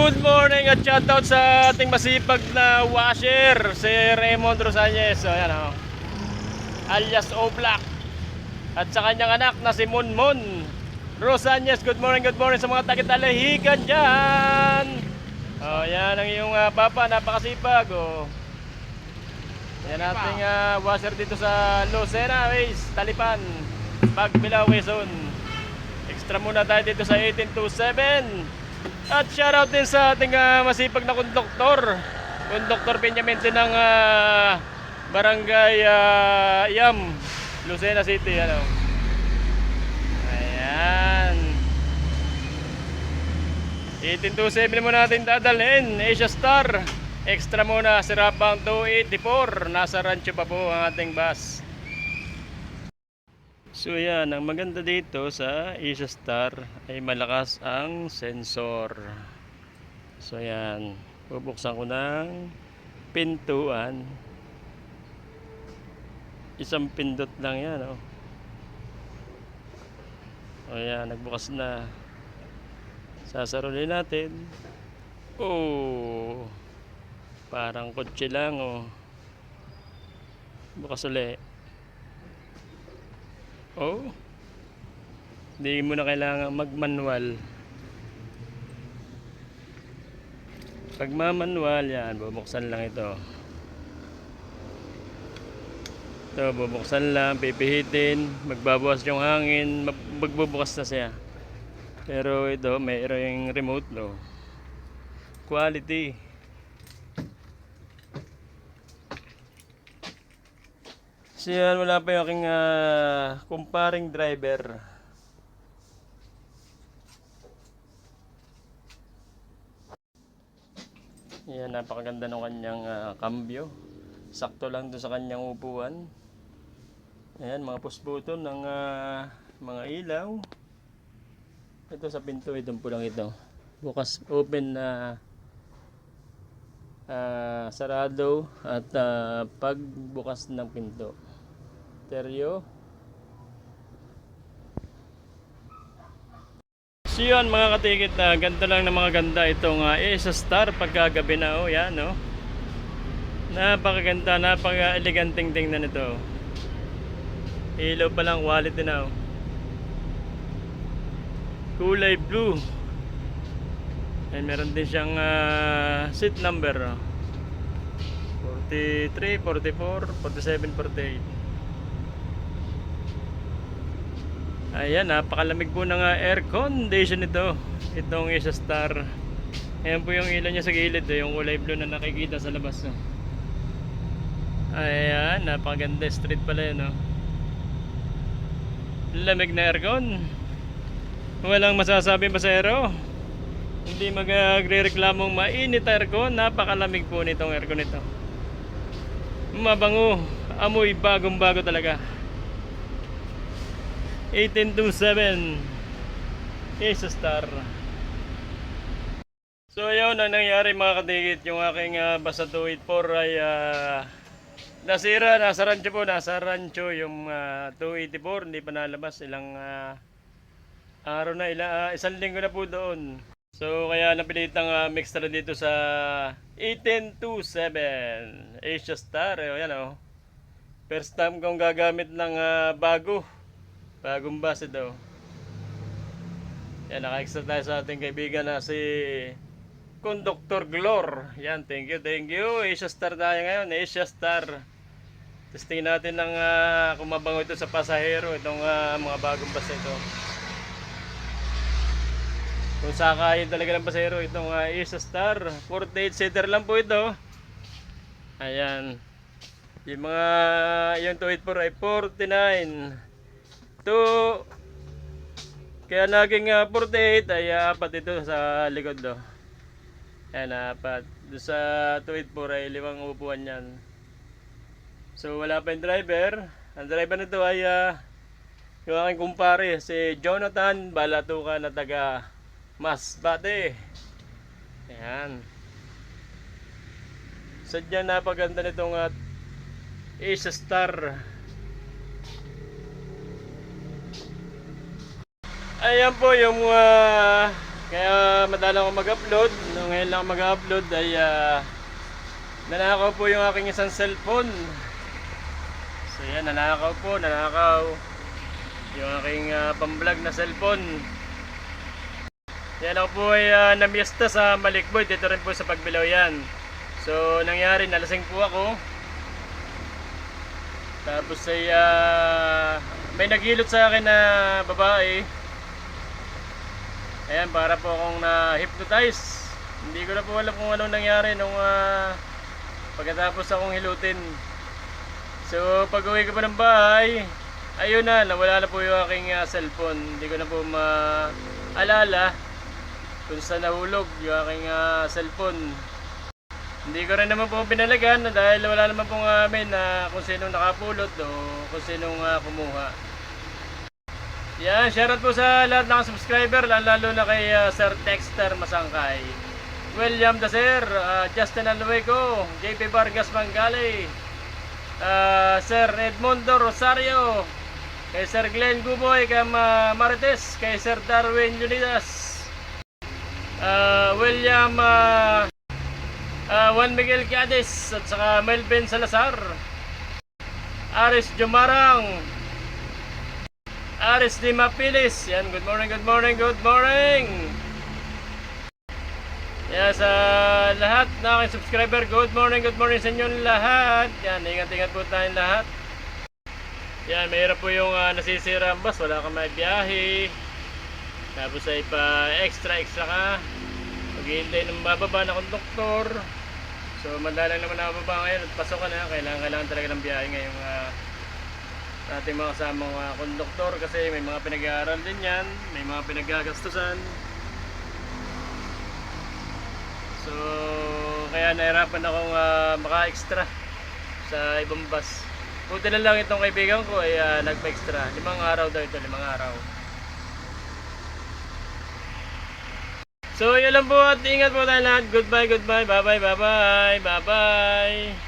Good morning at shoutout sa ating masipag na washer, si Raymond Rosales. So, ayan, oh. Alias Oblak. At sa kanyang anak na si Monmon Rosales. Good morning sa mga taga-Talahican dyan. Oh, yan ang iyong papa, napakasipag. Oh. Yan ating washer dito sa Lucena, Ways, Talipan, Pagbilao, Quezon. Extra muna tayo dito sa 1827. At shoutout din sa ating masipag na konduktor, Konduktor Benjamin ng Barangay Yam, Lucena City. Ano? Ayan. 1827 muna natin dadalhin. Asia Star. Extra muna, Sirabang 284. Nasa rancho pa po ang ating bus. So yan, ang maganda dito sa Asia Star ay malakas ang sensor. So yan, bubuksan ko ng pintuan. Isang pindot lang yan, oh. O yan, nagbukas na. Sasarulin natin. Oh, parang kotse lang, oh. Bukas ulit. Oh, hindi mo na kailangan mag-manual. Pag ma-manual yan, bubuksan lang ito. Ito, bubuksan lang, pipihitin, magbabawas yung hangin, magbubukas na siya. Pero ito, mayroong remote, no? Quality. So yan, wala pa yung aking comparing driver. Yan, napakaganda ng kanyang cambio. Sakto lang doon sa kanyang upuan. Ayan, mga push-button ng mga ilaw. Ito sa pinto, itong pulang ito. Bukas, open na sarado at pagbukas ng pinto. Stereo. So yun mga katikit, ganda lang na mga ganda itong Asia Star pagkagabi na, oh, yan, no? Napakaganda, napaka-eleganteng tingnan ito. Ilaw pa lang, quality na, oh. Kulay blue. And meron din siyang seat number, oh. 43, 44, 47, 48. Ayan, napakalamig po ng air condition ito. Itong Asia Star. Ayan po yung ilaw niya sa gilid, yung kulay blue na nakikita sa labas, no? Ayan, napakaganda. Street pala yun, no? Lamig na aircon. Walang masasabing pasahero. Hindi magre-reklamong mainit aircon. Napakalamig po nitong aircon ito. Mabango. Amoy bagong bago talaga. 1827 Asia Star. So ayun ang nangyari mga katikit. Yung aking bus 284 ay nasira. Nasa rancho yung 284. Hindi pa nalabas. Ilang araw na, isang linggo na po doon. So kaya napilitang mixtra dito sa 1827 Asia Star. Ayan, oh. First time kong gagamit ng bagong bus ito. Yan, naka-extra tayo sa ating kaibigan na si Conductor Glor. Yan, thank you. Asia Star tayo ngayon, Asia Star. Testing natin ng kung mabango ito sa pasahero, itong mga bagong bus ito. Kung sakayin talaga ng pasahero, itong Asia Star. 48-seater lang po ito. Ayan. Yung yung 284 ay 49. Kaya naging 48 ay apat ito sa likod, do. Ayan, apat. Doon sa 284 ay 5 upuan yan. So wala pa yung driver. Ang driver nito ay yung aking kumpare, si Jonathan Balatuka na taga Masbate. Ayan. Sadyang napaganda nitong Asia Star. Ayan po yung Kaya madalang ako mag-upload. Nung ngayon lang ako mag-upload ay nanakaw po yung aking isang cellphone. So yan, nanakaw po, nanakaw yung aking pamblog na cellphone. Yan ako po ay namiesta sa Malikboy, dito rin po sa Pagbilao yan. So nangyari, nalasing po ako. Tapos ay may naghilot sa akin na babae. Ayan, para po akong na-hypnotize. Hindi ko na po alam kung anong nangyari nung pagkatapos akong hilutin. So pag uwi ko pa ng bahay, ayun na, nawala na po yung aking cellphone. Hindi ko na po maalala kung saan nahulog yung aking cellphone. Hindi ko rin naman po binalagan dahil wala naman pong amin na kung sinong nakapulot o kung sinong kumuha. Yan, shoutout po sa lahat ng subscriber, lalo na kay Sir Texter Masangkay, William Daser, Justin Alueco, JP Vargas Manggali, Sir Edmundo Rosario, kay Sir Glenn Guboy, kay Marites, kay Sir Darwin Unidas, William Juan Miguel Cadiz, at saka Melvin Salazar, Aris Jumarang, Aris Di Mapilis. Yan, good morning, good morning, good morning. Yan, sa lahat na aking subscriber, good morning sa inyong lahat. Yan, ingat-ingat po tayong lahat. Yan, mahirap po yung nasisira ang bus, wala kang may biyahe. Tapos ay pa extra ka. Maghihintay ng bababa na konduktor. So madalang naman nakababa ngayon at pasok ka na. Kailangan talaga ng biyahe ngayong ating mga kasamang konduktor, kasi may mga pinag-aaral din yan, may mga pinag-gagastusan. So kaya nahirapan akong maka-extra sa ibang bus. Buti na lang itong kaibigan ko ay nagpa-extra. 5 araw daw ito, 5 araw. So yun lang po at ingat po tayo lahat. Goodbye, bye bye, bye bye.